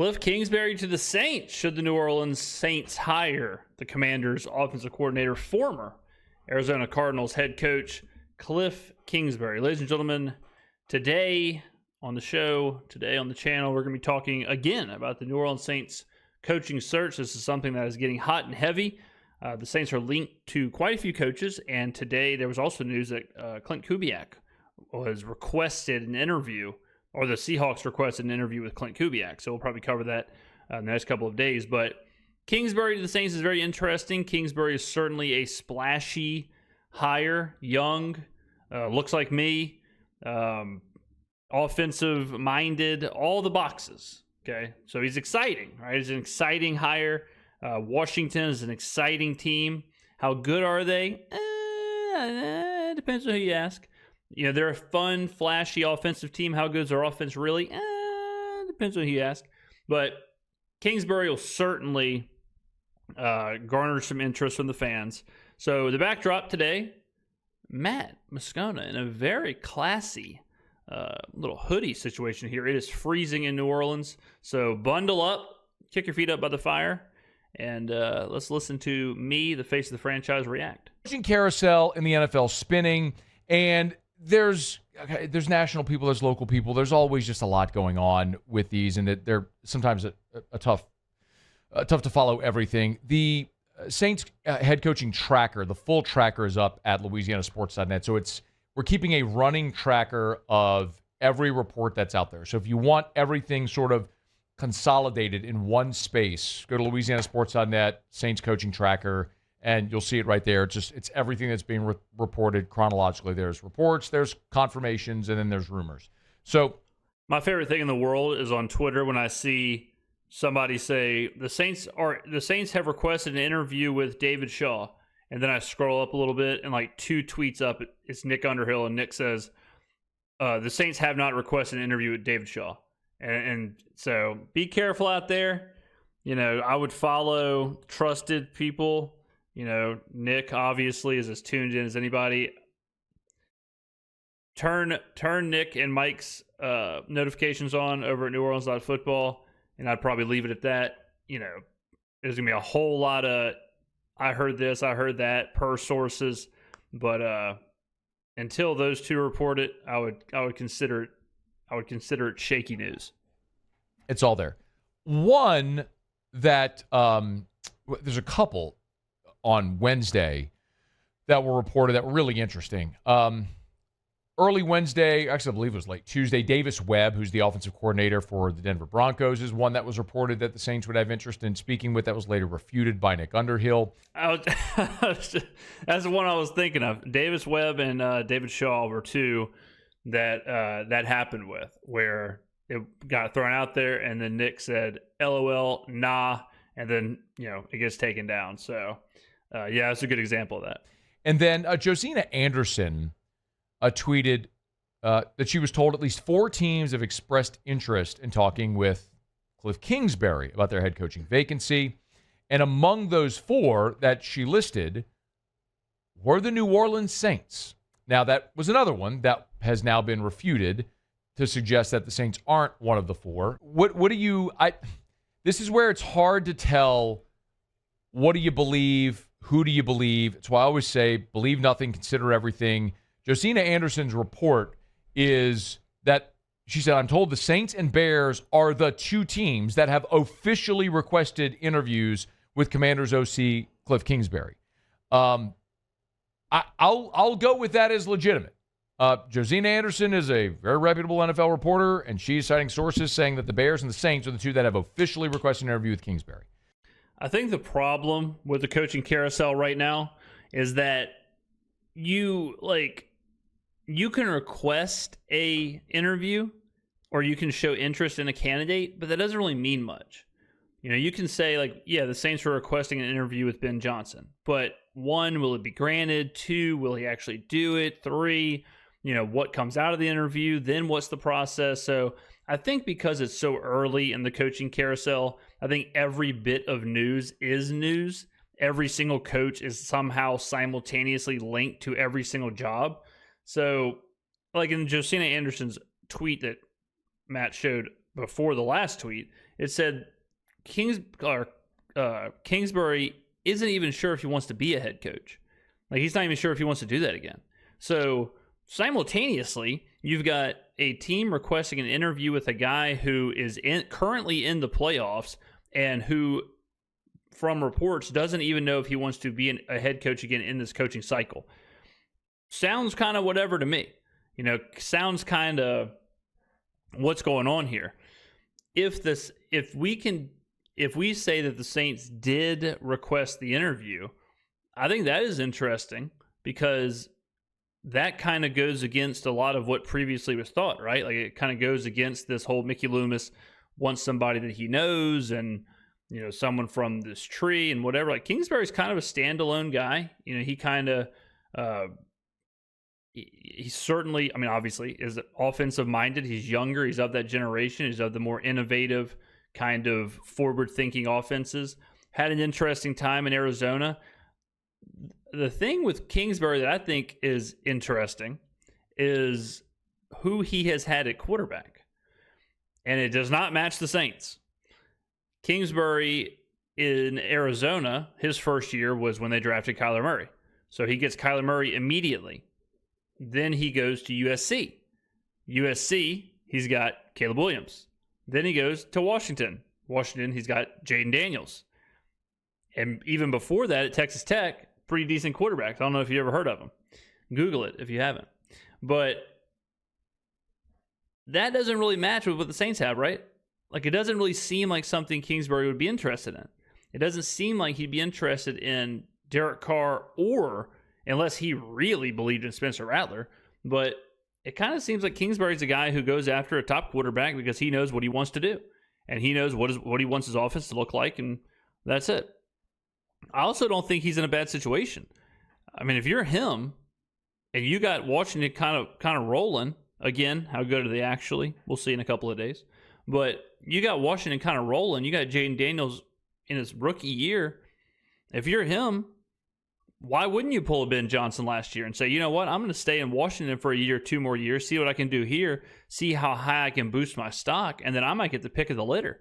Kliff Kingsbury to the Saints. Should the New Orleans Saints hire the Commanders' offensive coordinator, former Arizona Cardinals head coach Kliff Kingsbury? Ladies and gentlemen, today on the show, today on the channel, we're going to be talking again about the New Orleans Saints coaching search. This is something that is getting hot and heavy. The Saints are linked to quite a few coaches, and today there was also news that Clint Kubiak was requested an interview, or the Seahawks requested an interview with Clint Kubiak. So we'll probably cover that in the next couple of days. But Kingsbury to the Saints is very interesting. Kingsbury is certainly a splashy hire, young, looks like me, offensive-minded, all the boxes. Okay, so he's exciting, right? He's an exciting hire. Washington is an exciting team. How good are they? Depends on who you ask. You know, they're a fun, flashy offensive team. How good is their offense really? Depends on who you ask. But Kingsbury will certainly garner some interest from the fans. So the backdrop today, Matt Moscona in a very classy little hoodie situation here. It is freezing in New Orleans. So bundle up, kick your feet up by the fire, and let's listen to me, the face of the franchise, react. Coaching carousel in the NFL spinning, and there's national people, there's local people. There's always just a lot going on with these, and they're sometimes tough to follow everything. The Saints head coaching tracker, the full tracker, is up at LouisianaSports.net. So we're keeping a running tracker of every report that's out there. So if you want everything sort of consolidated in one space, go to LouisianaSports.net, Saints coaching tracker, and you'll see it right there. It's everything that's being reported chronologically. There's reports, there's confirmations, and then there's rumors. So my favorite thing in the world is on Twitter when I see somebody say the Saints have requested an interview with David Shaw, and then I scroll up a little bit and like 2 tweets up, it's Nick Underhill, and Nick says the Saints have not requested an interview with David Shaw, and so be careful out there. You know, I would follow trusted people. You know, Nick obviously is as tuned in as anybody. Turn Nick and Mike's notifications on over at NewOrleans.football, and I'd probably leave it at that. You know, there's going to be a whole lot of I heard this, I heard that per sources, but until those 2 report it, I would consider it shaky news. It's all there. One that there's a couple on Wednesday that were reported that were really interesting. Early Wednesday, actually I believe it was late Tuesday, Davis Webb, who's the offensive coordinator for the Denver Broncos, is one that was reported that the Saints would have interest in speaking with. That was later refuted by Nick Underhill. That's the one I was thinking of. Davis Webb and David Shaw were 2 that happened with, where it got thrown out there, and then Nick said, LOL, nah, and then, you know, it gets taken down. So, yeah, that's a good example of that. And then Josina Anderson tweeted that she was told at least 4 teams have expressed interest in talking with Kliff Kingsbury about their head coaching vacancy. And among those 4 that she listed were the New Orleans Saints. Now, that was another one that has now been refuted to suggest that the Saints aren't one of the 4. What do you... This is where it's hard to tell what do you believe, who do you believe. It's why I always say believe nothing, consider everything. Josina Anderson's report is that she said, I'm told the Saints and Bears are the 2 teams that have officially requested interviews with Commanders OC Kliff Kingsbury. I'll go with that as legitimate. Josina Anderson is a very reputable NFL reporter, and she's citing sources saying that the Bears and the Saints are the 2 that have officially requested an interview with Kingsbury. I think the problem with the coaching carousel right now is that you can request a interview or you can show interest in a candidate, but that doesn't really mean much. You know, you can say like, yeah, the Saints are requesting an interview with Ben Johnson, but 1, will it be granted? 2, will he actually do it? 3, you know, what comes out of the interview? Then what's the process? So I think because it's so early in the coaching carousel, I think every bit of news is news. Every single coach is somehow simultaneously linked to every single job. So like in Josina Anderson's tweet that Matt showed before the last tweet, It said Kingsbury isn't even sure if he wants to be a head coach. Like, he's not even sure if he wants to do that again. So simultaneously, you've got a team requesting an interview with a guy who is currently in the playoffs and who, from reports, doesn't even know if he wants to be a head coach again in this coaching cycle. Sounds kind of whatever to me. Sounds kind of what's going on here. If we say that the Saints did request the interview, I think that is interesting because that kind of goes against a lot of what previously was thought, right? Like, it kind of goes against this whole Mickey Loomis wants somebody that he knows and, someone from this tree and whatever. Like, Kingsbury's kind of a standalone guy. He kind of, he certainly, obviously is offensive minded. He's younger. He's of that generation. He's of the more innovative kind of forward thinking offenses. Had an interesting time in Arizona. The thing with Kingsbury that I think is interesting is who he has had at quarterback. And it does not match the Saints. Kingsbury in Arizona, his first year was when they drafted Kyler Murray. So he gets Kyler Murray immediately. Then he goes to USC. USC, he's got Caleb Williams. Then he goes to Washington. Washington, he's got Jayden Daniels. And even before that, at Texas Tech, pretty decent quarterbacks. I don't know if you ever heard of them. Google it if you haven't. But that doesn't really match with what the Saints have, right? Like, it doesn't really seem like something Kingsbury would be interested in. It doesn't seem like he'd be interested in Derek Carr, or unless he really believed in Spencer Rattler. But it kind of seems like Kingsbury's a guy who goes after a top quarterback because he knows what he wants to do. And he knows what he wants his offense to look like, and that's it. I also don't think he's in a bad situation. If you're him and you got Washington kind of rolling, again, how good are they actually? We'll see in a couple of days. But you got Washington kind of rolling. You got Jayden Daniels in his rookie year. If you're him, why wouldn't you pull a Ben Johnson last year and say, you know what, I'm going to stay in Washington for a year, 2 more years, see what I can do here, see how high I can boost my stock, and then I might get the pick of the litter.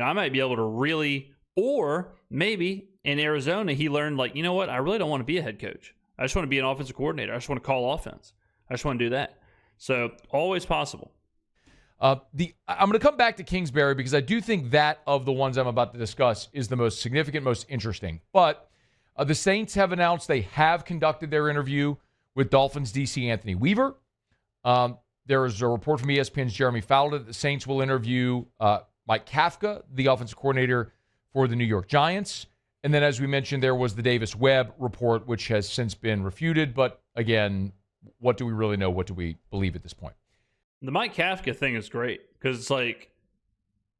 I might be able to really, or maybe in Arizona, he learned, like, you know what, I really don't want to be a head coach. I just want to be an offensive coordinator. I just want to call offense. I just want to do that. So, always possible. I'm going to come back to Kingsbury because I do think that of the ones I'm about to discuss is the most significant, most interesting. But the Saints have announced they have conducted their interview with Dolphins DC Anthony Weaver. There is a report from ESPN's Jeremy Fowler that the Saints will interview Mike Kafka, the offensive coordinator for the New York Giants. And then, as we mentioned, there was the Davis Webb report, which has since been refuted. But again, what do we really know? What do we believe at this point? The Mike Kafka thing is great because it's like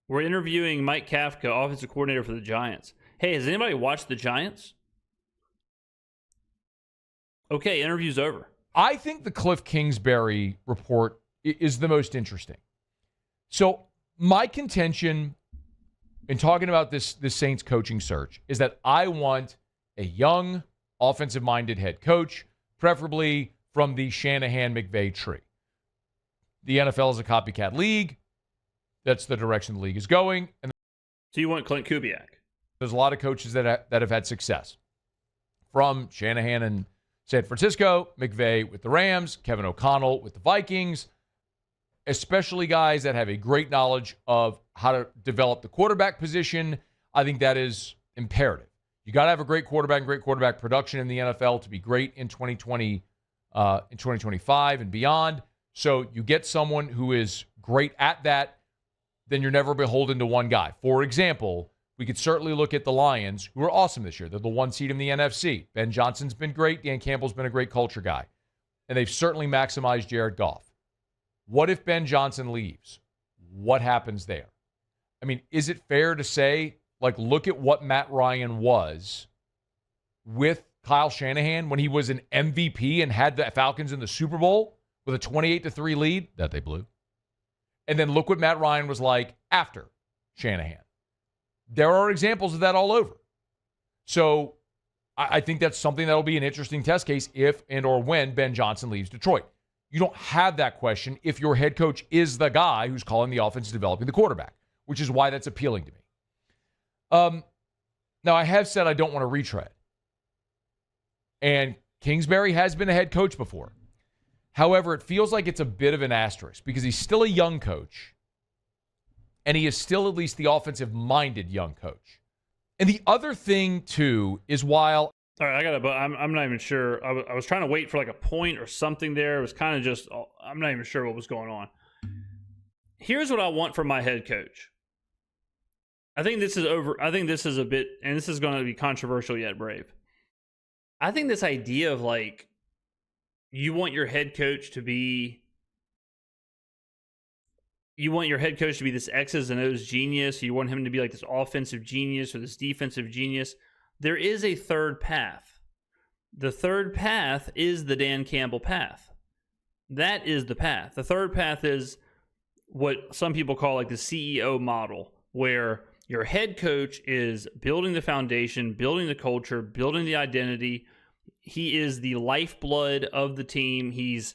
we're interviewing Mike Kafka, offensive coordinator for the Giants. Hey, has anybody watched the Giants? Okay, interview's over. I think the Kliff Kingsbury report is the most interesting. So my contention in talking about this Saints coaching search is that I want a young, offensive-minded head coach, preferably from the Shanahan-McVay tree. The NFL is a copycat league. That's the direction the league is going. And so you want Clint Kubiak? There's a lot of coaches that have had success. From Shanahan in San Francisco, McVay with the Rams, Kevin O'Connell with the Vikings, especially guys that have a great knowledge of how to develop the quarterback position. I think that is imperative. You got to have a great quarterback and great quarterback production in the NFL to be great in 2020, in 2025 and beyond. So you get someone who is great at that, then you're never beholden to one guy. For example, we could certainly look at the Lions, who are awesome this year. They're the 1 seed in the NFC. Ben Johnson's been great. Dan Campbell's been a great culture guy. And they've certainly maximized Jared Goff. What if Ben Johnson leaves? What happens there? Is it fair to say, look at what Matt Ryan was with Kyle Shanahan when he was an MVP and had the Falcons in the Super Bowl with a 28-3 lead that they blew? And then look what Matt Ryan was like after Shanahan. There are examples of that all over. So I think that's something that'll be an interesting test case if and or when Ben Johnson leaves Detroit. You don't have that question if your head coach is the guy who's calling the offense, developing the quarterback. which is why that's appealing to me. Now, I have said I don't want to retread. And Kingsbury has been a head coach before. However, it feels like it's a bit of an asterisk because he's still a young coach. And he is still at least the offensive-minded young coach. And the other thing, too, is while... All right, I'm not even sure. I was trying to wait for like a point or something there. It was kind of just... I'm not even sure what was going on. Here's what I want from my head coach. I think this is a bit... And this is going to be controversial yet brave. I think this idea of like... You want your head coach to be this X's and O's genius. You want him to be like this offensive genius or this defensive genius. There is a third path. The third path is the Dan Campbell path. That is the path. The third path is what some people call like the CEO model, where your head coach is building the foundation, building the culture, building the identity. He is the lifeblood of the team. He's,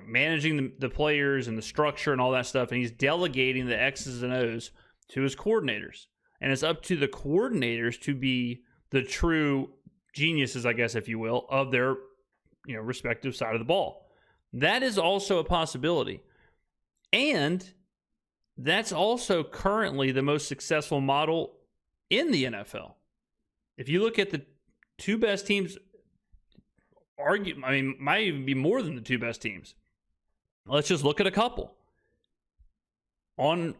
managing the players and the structure and all that stuff, and he's delegating the X's and O's to his coordinators. And it's up to the coordinators to be the true geniuses, I guess, if you will, of their, respective side of the ball. That is also a possibility. And that's also currently the most successful model in the NFL. If you look at the two best teams, might even be more than the two best teams. Let's just look at a couple. On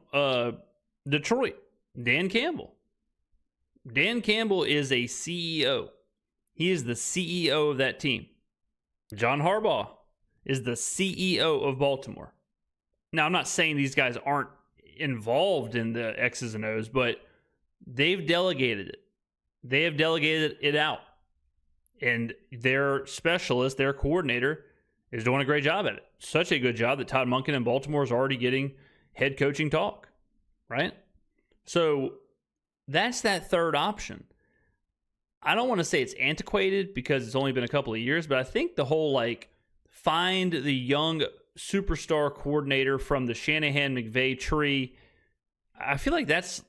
Detroit, Dan Campbell. Dan Campbell is a CEO. He is the CEO of that team. John Harbaugh is the CEO of Baltimore. Now, I'm not saying these guys aren't involved in the X's and O's, but they've delegated it. They have delegated it out. And their specialist, their coordinator, is doing a great job at it. Such a good job that Todd Monken in Baltimore is already getting head coaching talk, right? So that's that third option. I don't want to say it's antiquated because it's only been a couple of years, but I think the whole find the young superstar coordinator from the Shanahan-McVay tree, I feel like that's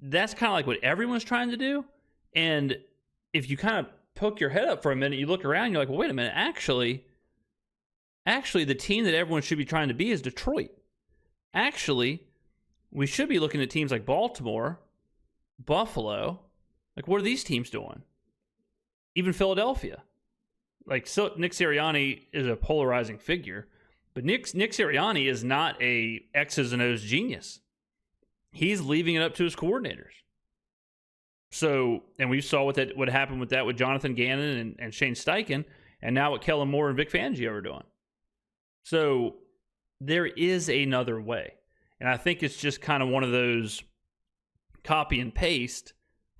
kind of like what everyone's trying to do. And if you kind of poke your head up for a minute, you look around, you're like, well, wait a minute, actually the team that everyone should be trying to be is Detroit. Actually, we should be looking at teams like Baltimore, Buffalo. Like, what are these teams doing? Even Philadelphia. Nick Sirianni is a polarizing figure, but Nick Sirianni is not a X's and O's genius. He's leaving it up to his coordinators. So, and we saw what happened with that with Jonathan Gannon and Shane Steichen, and now what Kellen Moore and Vic Fangio are doing. So, there is another way. And I think it's just kind of one of those copy and paste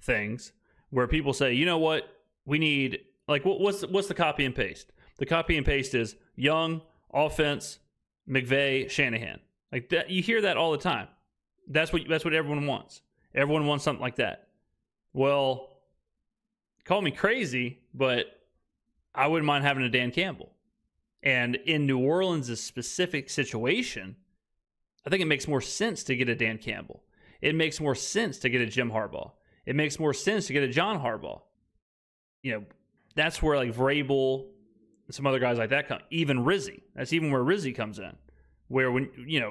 things where people say, you know what, we need, what's the copy and paste? The copy and paste is Young, offense, McVay, Shanahan. Like that, you hear that all the time. That's what everyone wants. Everyone wants something like that. Well, call me crazy, but I wouldn't mind having a Dan Campbell. And in New Orleans' specific situation, I think it makes more sense to get a Dan Campbell. It makes more sense to get a Jim Harbaugh. It makes more sense to get a John Harbaugh. That's where Vrabel and some other guys like that come. Even Rizzi. That's even where Rizzi comes in. Where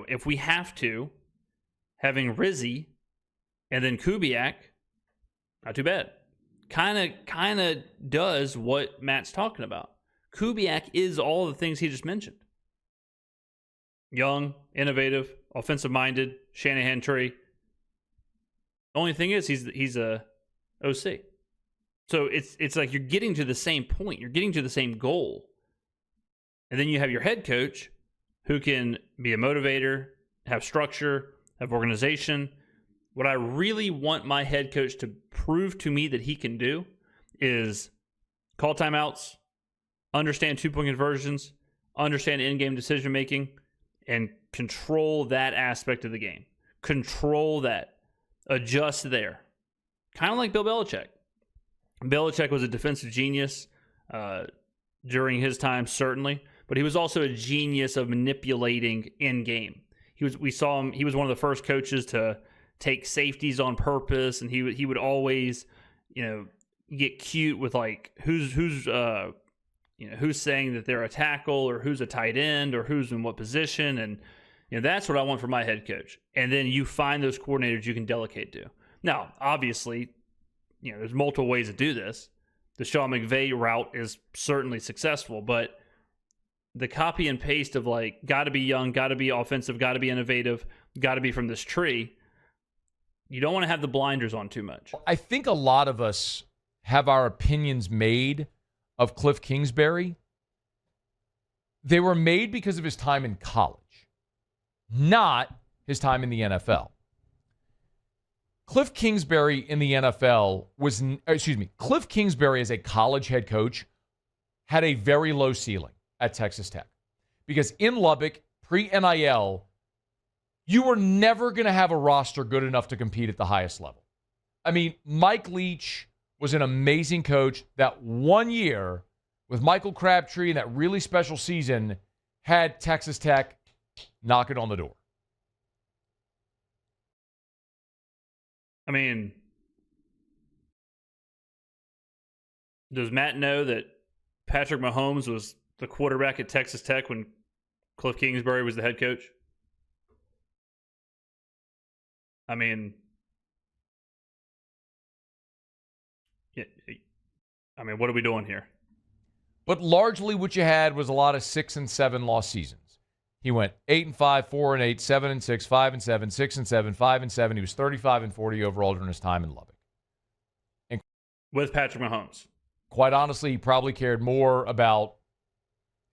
if we have to, having Rizzi and then Kubiak, not too bad. Kind of does what Matt's talking about. Kubiak is all the things he just mentioned. Young, innovative, offensive-minded, Shanahan tree. Only thing is he's a OC. So it's like you're getting to the same point. You're getting to the same goal. And then you have your head coach who can be a motivator, have structure, have organization. What I really want my head coach to prove to me that he can do is call timeouts, understand two-point conversions, understand in-game decision-making, and control that aspect of the game. Control that. Adjust there. Kind of like Bill Belichick. Belichick was a defensive genius during his time, certainly, but he was also a genius of manipulating in-game. We saw him. He was one of the first coaches to take safeties on purpose, and he would always, get cute with like who's saying that they're a tackle or who's a tight end or who's in what position, and that's what I want for my head coach. And then you find those coordinators you can delegate to. Now, obviously, there's multiple ways to do this. The Sean McVay route is certainly successful, but the copy and paste of like, got to be young, got to be offensive, got to be innovative, got to be from this tree, you don't want to have the blinders on too much. I think a lot of us have our opinions made of Kliff Kingsbury. They were made because of his time in college, not his time in the NFL. Kliff Kingsbury in the NFL Kliff Kingsbury as a college head coach had a very low ceiling at Texas Tech. Because in Lubbock, pre-NIL, you were never going to have a roster good enough to compete at the highest level. I mean, Mike Leach was an amazing coach. That 1 year with Michael Crabtree and that really special season had Texas Tech knocking on the door. I mean, does Matt know that Patrick Mahomes was the quarterback at Texas Tech when Kliff Kingsbury was the head coach? I mean, what are we doing here? But largely what you had was a lot of 6 and 7 loss seasons. He went 8-5, 4-8, 7-6, 5-7, 6-7, 5-7. He was 35-40 overall during his time in Lubbock. And with Patrick Mahomes. Quite honestly, he probably cared more about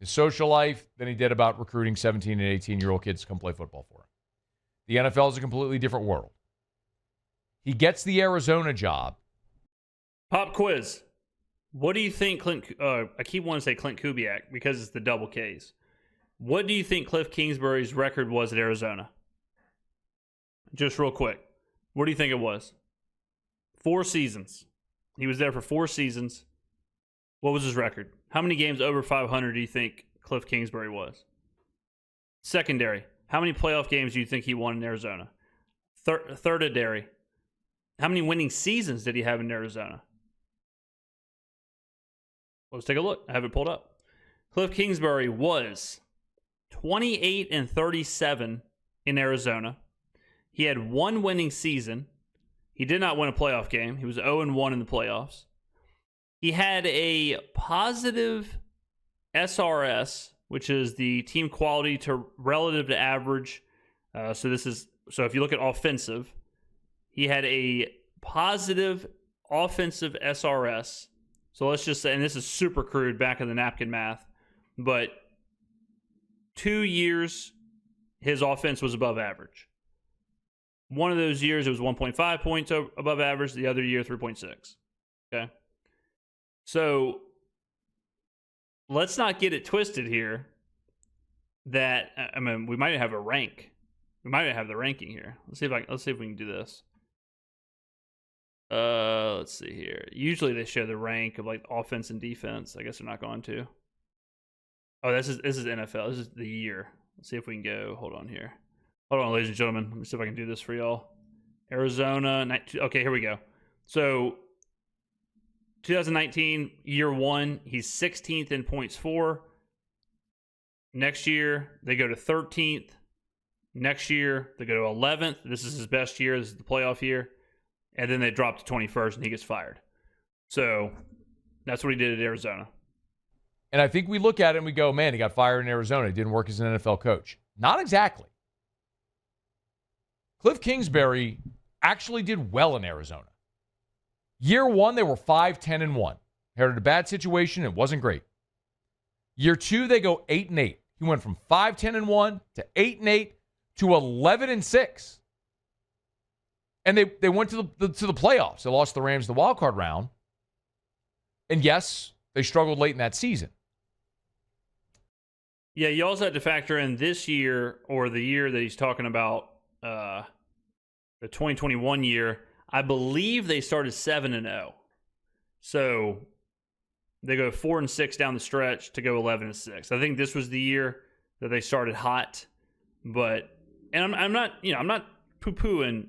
his social life than he did about recruiting 17 and 18-year-old kids to come play football for him. The NFL is a completely different world. He gets the Arizona job. Pop quiz. What do you think I keep wanting to say Clint Kubiak because it's the double Ks. What do you think Kliff Kingsbury's record was at Arizona? Just real quick. What do you think it was? 4 seasons. He was there for 4 seasons. What was his record? How many games over 500 do you think Kliff Kingsbury was? Secondary. How many playoff games do you think he won in Arizona? Thirdary. How many winning seasons did he have in Arizona? Let's take a look. I have it pulled up. Kliff Kingsbury was 28-37 in Arizona. He had 1 winning season. He did not win a playoff game. He was 0-1 in the playoffs. He had a positive SRS, which is the team quality to relative to average. So if you look at offensive, he had a positive offensive SRS. So let's just say, and this is super crude, back of the napkin math, but 2 years, his offense was above average. One of those years, it was 1.5 points above average. The other year, 3.6. Okay? So let's not get it twisted here that, we might have a rank. We might have the ranking here. Let's see if we can do this. Let's see here. Usually they show the rank of like offense and defense. I guess they're not going to. Oh, this is NFL. This is the year. Let's see if we can go. Hold on here. Hold on, ladies and gentlemen. Let me see if I can do this for y'all. Arizona. Okay, here we go. So 2019, year 1, he's 16th in points for. Next year, they go to 13th. Next year, they go to 11th. This is his best year. This is the playoff year. And then they drop to 21st, and he gets fired. So that's what he did at Arizona. And I think we look at it and we go, man, he got fired in Arizona. He didn't work as an NFL coach. Not exactly. Kliff Kingsbury actually did well in Arizona. Year 1, they were 5-10-1. Inherited a bad situation. It wasn't great. Year 2, they go 8-8. He went from 5-10-1 to 8-8 to 11-6. And they went to the playoffs. They lost the Rams the wild card round. And yes, they struggled late in that season. Yeah, you also had to factor in this year, or the year that he's talking about, the 2021 year. I believe they started 7-0. So they go 4-6 down the stretch to go 11-6. I think this was the year that they started hot, but and I'm not poo-pooing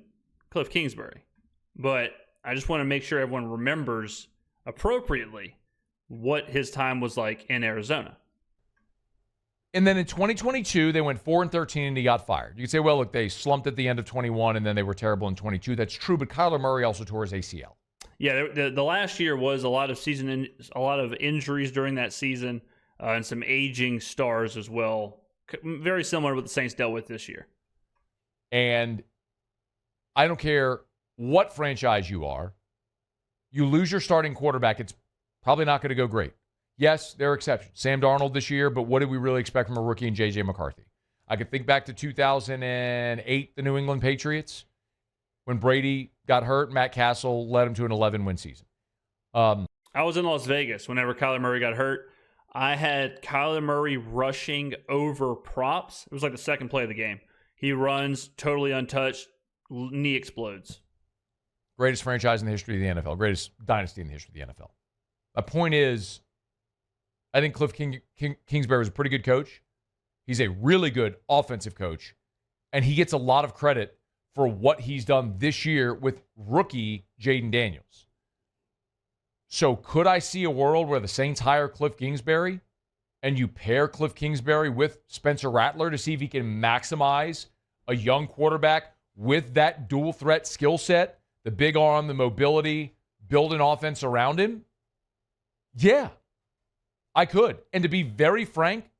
Kliff Kingsbury, but I just want to make sure everyone remembers appropriately what his time was like in Arizona. And then in 2022, they went 4-13 and he got fired. You could say, well, look, they slumped at the end of 21 and then they were terrible in 22. That's true, but Kyler Murray also tore his ACL. Yeah, the last year was a lot of injuries during that season, and some aging stars as well. Very similar to what the Saints dealt with this year. And I don't care what franchise you are, you lose your starting quarterback, it's probably not going to go great. Yes, there are exceptions. Sam Darnold this year, but what did we really expect from a rookie in J.J. McCarthy? I could think back to 2008, the New England Patriots, when Brady got hurt. Matt Castle led him to an 11-win season. I was in Las Vegas whenever Kyler Murray got hurt. I had Kyler Murray rushing over props. It was like the second play of the game. He runs totally untouched, knee explodes. Greatest franchise in the history of the NFL. Greatest dynasty in the history of the NFL. My point is, I think Kliff Kingsbury was a pretty good coach. He's a really good offensive coach. And he gets a lot of credit for what he's done this year with rookie Jayden Daniels. So could I see a world where the Saints hire Kliff Kingsbury and you pair Kliff Kingsbury with Spencer Rattler to see if he can maximize a young quarterback with that dual threat skill set, the big arm, the mobility, build an offense around him? Yeah, I could. And to be very frank,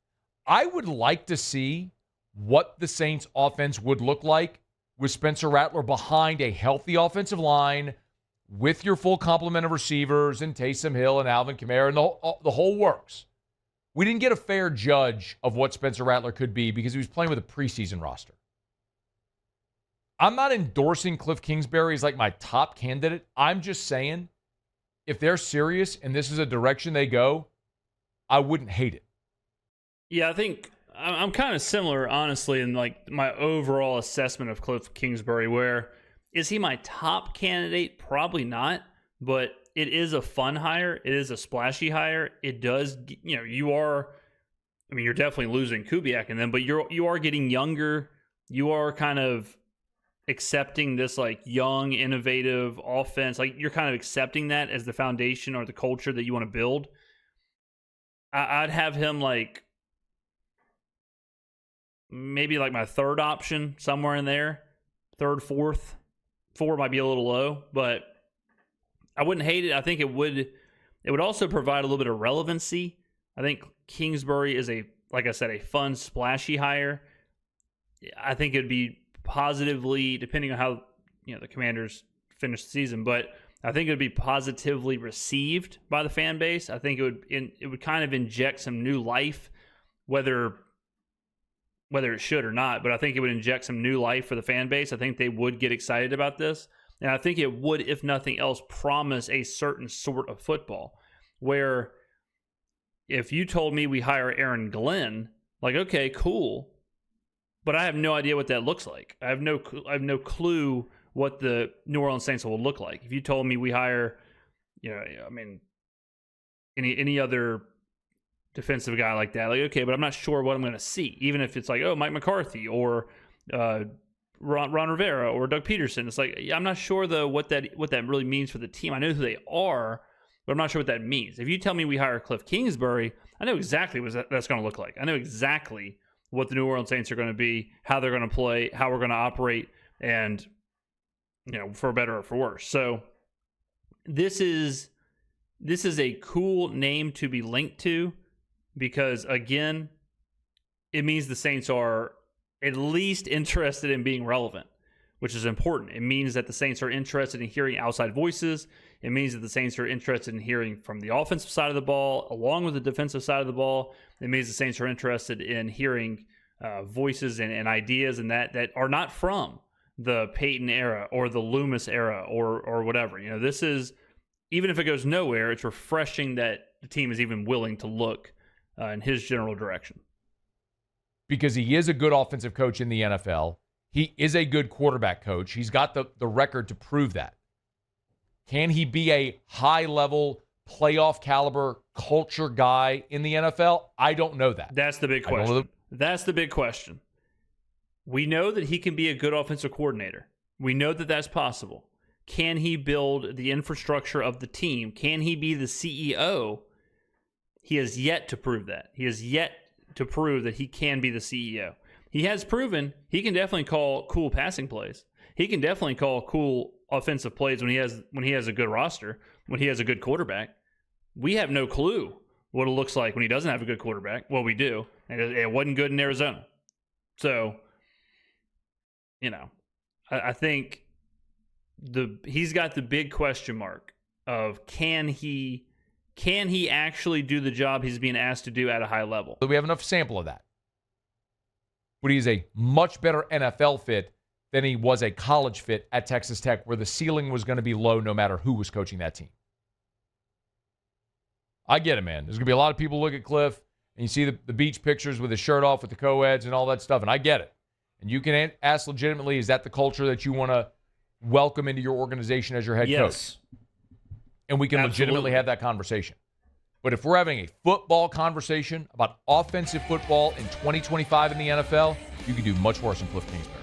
I would like to see what the Saints offense would look like with Spencer Rattler behind a healthy offensive line with your full complement of receivers and Taysom Hill and Alvin Kamara and the whole works. We didn't get a fair judge of what Spencer Rattler could be because he was playing with a preseason roster. I'm not endorsing Kliff Kingsbury as like my top candidate. I'm just saying if they're serious and this is a direction they go, I wouldn't hate it. Yeah, I think I'm kind of similar, honestly, in like my overall assessment of Kliff Kingsbury, where is he my top candidate? Probably not, but it is a fun hire. It is a splashy hire. It does, you're definitely losing Kubiak in them, but you are getting younger. You are kind of accepting this like young, innovative offense. Like you're kind of accepting that as the foundation or the culture that you want to build. I'd have him like maybe like my third option, somewhere in there. Third, fourth. 4 might be a little low, but I wouldn't hate it. I think it would also provide a little bit of relevancy. I think Kingsbury is like I said, a fun, splashy hire. I think it'd be positively, depending on how the Commanders finish the season, but I think it would be positively received by the fan base. I think it would kind of inject some new life, whether it should or not, but I think it would inject some new life for the fan base. I think they would get excited about this. And I think it would, if nothing else, promise a certain sort of football where if you told me we hire Aaron Glenn, like, okay, cool, but I have no idea what that looks like. I have no clue what the New Orleans Saints will look like. If you told me we hire, any other defensive guy like that, like, okay, but I'm not sure what I'm going to see. Even if it's like, oh, Mike McCarthy or Ron Rivera or Doug Peterson, it's like, I'm not sure though what that really means for the team. I know who they are, but I'm not sure what that means. If you tell me we hire Kliff Kingsbury, I know exactly what that's going to look like. I know exactly what the New Orleans Saints are going to be, how they're going to play, how we're going to operate, and for better or for worse. So this is a cool name to be linked to because, again, it means the Saints are at least interested in being relevant, which is important. It means that the Saints are interested in hearing outside voices. It means that the Saints are interested in hearing from the offensive side of the ball along with the defensive side of the ball. It means the Saints are interested in hearing voices and ideas and that are not from the Peyton era or the Loomis era or whatever. This is, even if it goes nowhere, it's refreshing that the team is even willing to look in his general direction. Because he is a good offensive coach in the NFL. He is a good quarterback coach. He's got the record to prove that. Can he be a high-level, playoff caliber culture guy in the NFL? I don't know that. That's the big question. That's the big question. We know that he can be a good offensive coordinator. We know that that's possible. Can he build the infrastructure of the team? Can he be the CEO? He has yet to prove that. He has yet to prove that he can be the CEO. He has proven he can definitely call cool passing plays. He can definitely call cool offensive plays when he has a good roster, when he has a good quarterback. We have no clue what it looks like when he doesn't have a good quarterback. Well, we do. And it wasn't good in Arizona. So, I think he's got the big question mark of can he actually do the job he's being asked to do at a high level? We have enough sample of that. But he's a much better NFL fit than he was a college fit at Texas Tech, where the ceiling was going to be low no matter who was coaching that team. I get it, man. There's going to be a lot of people look at Kliff, and you see the beach pictures with his shirt off with the co-eds and all that stuff, and I get it. And you can ask legitimately, is that the culture that you want to welcome into your organization as your head coach? And we can legitimately have that conversation. But if we're having a football conversation about offensive football in 2025 in the NFL, you can do much worse than Kliff Kingsbury.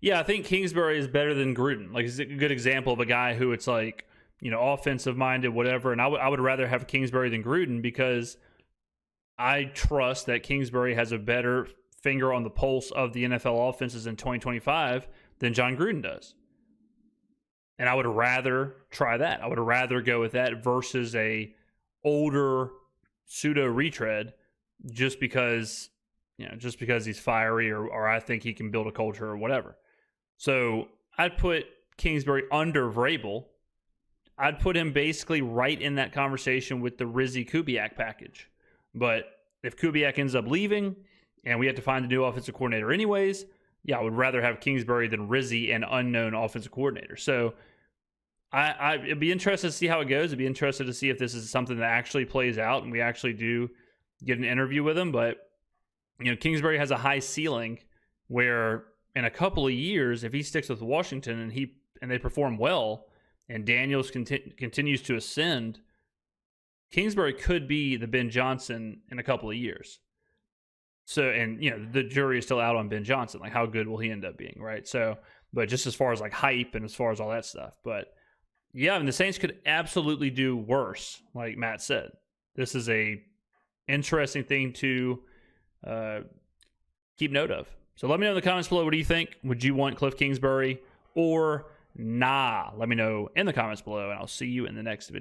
Yeah, I think Kingsbury is better than Gruden. Like, he's a good example of a guy who it's like, offensive-minded, whatever. And I would rather have Kingsbury than Gruden because I trust that Kingsbury has a better finger on the pulse of the NFL offenses in 2025 than John Gruden does. And I would rather try that. I would rather go with that versus a older pseudo retread just because he's fiery or I think he can build a culture or whatever. So I'd put Kingsbury under Vrabel. I'd put him basically right in that conversation with the Rizzi Kubiak package. But if Kubiak ends up leaving and we have to find a new offensive coordinator anyways, I would rather have Kingsbury than Rizzi, an unknown offensive coordinator. So it'd be interested to see how it goes. It'd be interested to see if this is something that actually plays out and we actually do get an interview with him. But, Kingsbury has a high ceiling where in a couple of years, if he sticks with Washington and they perform well and Daniels continues to ascend, Kingsbury could be the Ben Johnson in a couple of years. So, and, the jury is still out on Ben Johnson. Like, how good will he end up being, right? So, but just as far as like hype and as far as all that stuff. But yeah, the Saints could absolutely do worse, like Matt said. This is a interesting thing to keep note of. So let me know in the comments below, what do you think? Would you want Kliff Kingsbury or nah? Let me know in the comments below, and I'll see you in the next video.